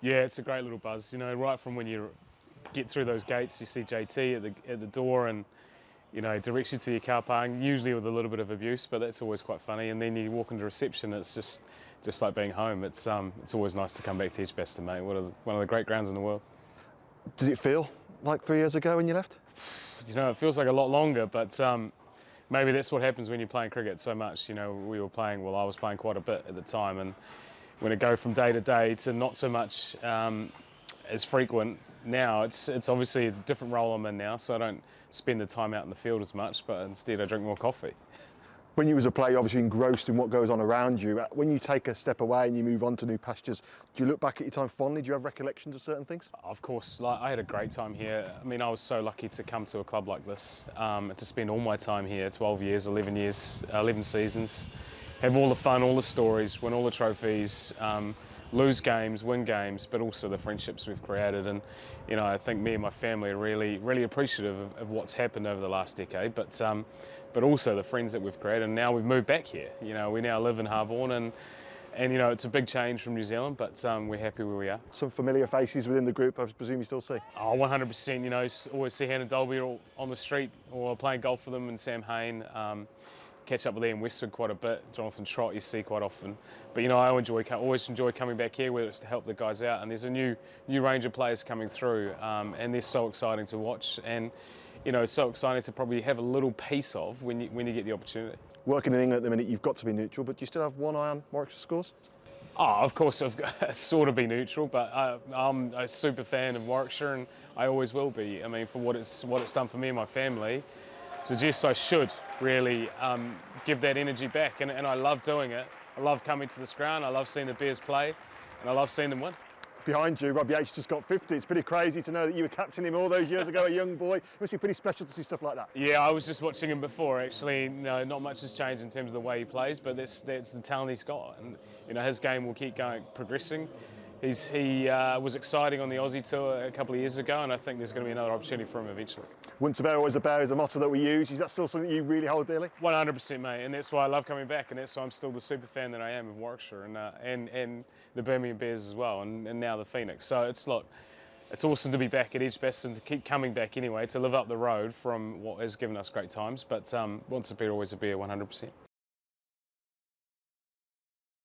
Yeah, it's a great little buzz. You know, right from when you get through those gates, you see JT at the door, and you know, directs you to your car park, usually with a little bit of abuse, but that's always quite funny. And then you walk into reception, it's just like being home. It's always nice to come back to Edgbaston, mate. One of the great grounds in the world. Does it feel like 3 years ago when you left? You know, it feels like a lot longer, but maybe that's what happens when you're playing cricket so much. You know, I was playing quite a bit at the time, and when it go from day to day to not so much as frequent now, it's obviously a different role I'm in now, so I don't spend the time out in the field as much, but instead I drink more coffee. When you was a player, you're obviously engrossed in what goes on around you. When you take a step away and you move on to new pastures, do you look back at your time fondly? Do you have recollections of certain things? Of course, like I had a great time here. I mean, I was so lucky to come to a club like this, to spend all my time here, 12 years, 11 seasons, have all the fun, all the stories, win all the trophies, lose games, win games, but also the friendships we've created. And you know, I think me and my family are really appreciative of what's happened over the last decade, but also the friends that we've created. And now we've moved back here. You know, we now live in Harborne, and you know, it's a big change from New Zealand, but we're happy where we are. Some familiar faces within the group, I presume you still see? Oh, 100%. You know, always see Hannah Dolby on the street or playing golf with them, and Sam Hain. Catch up with Ian Westwood quite a bit. Jonathan Trott you see quite often. But you know, I always enjoy coming back here, whether it's to help the guys out. And there's a new range of players coming through, and they're so exciting to watch, and you know, so exciting to probably have a little piece of when you get the opportunity. Working in England at the minute, you've got to be neutral, but do you still have one eye on Warwickshire scores? Oh, of course, I've got to sort of be neutral, but I'm a super fan of Warwickshire, and I always will be. I mean, for what it's done for me and my family, suggests I should really give that energy back, and I love doing it. I love coming to this ground, I love seeing the Bears play, and I love seeing them win. Behind you, Rob Yates just got 50. It's pretty crazy to know that you were captaining him all those years ago, a young boy. It must be pretty special to see stuff like that. Yeah, I was just watching him before, actually. No, not much has changed in terms of the way he plays, but that's the talent he's got. And you know, his game will keep progressing. He was exciting on the Aussie tour a couple of years ago, and I think there's going to be another opportunity for him eventually. Once a bear, always a bear is a motto that we use. Is that still something that you really hold dearly? 100%, mate, and that's why I love coming back, and that's why I'm still the super fan that I am of Warwickshire, and the Birmingham Bears as well, and now the Phoenix. So it's awesome to be back at Edgbaston, to keep coming back anyway, to live up the road from what has given us great times. But once a beer, always a beer, 100%.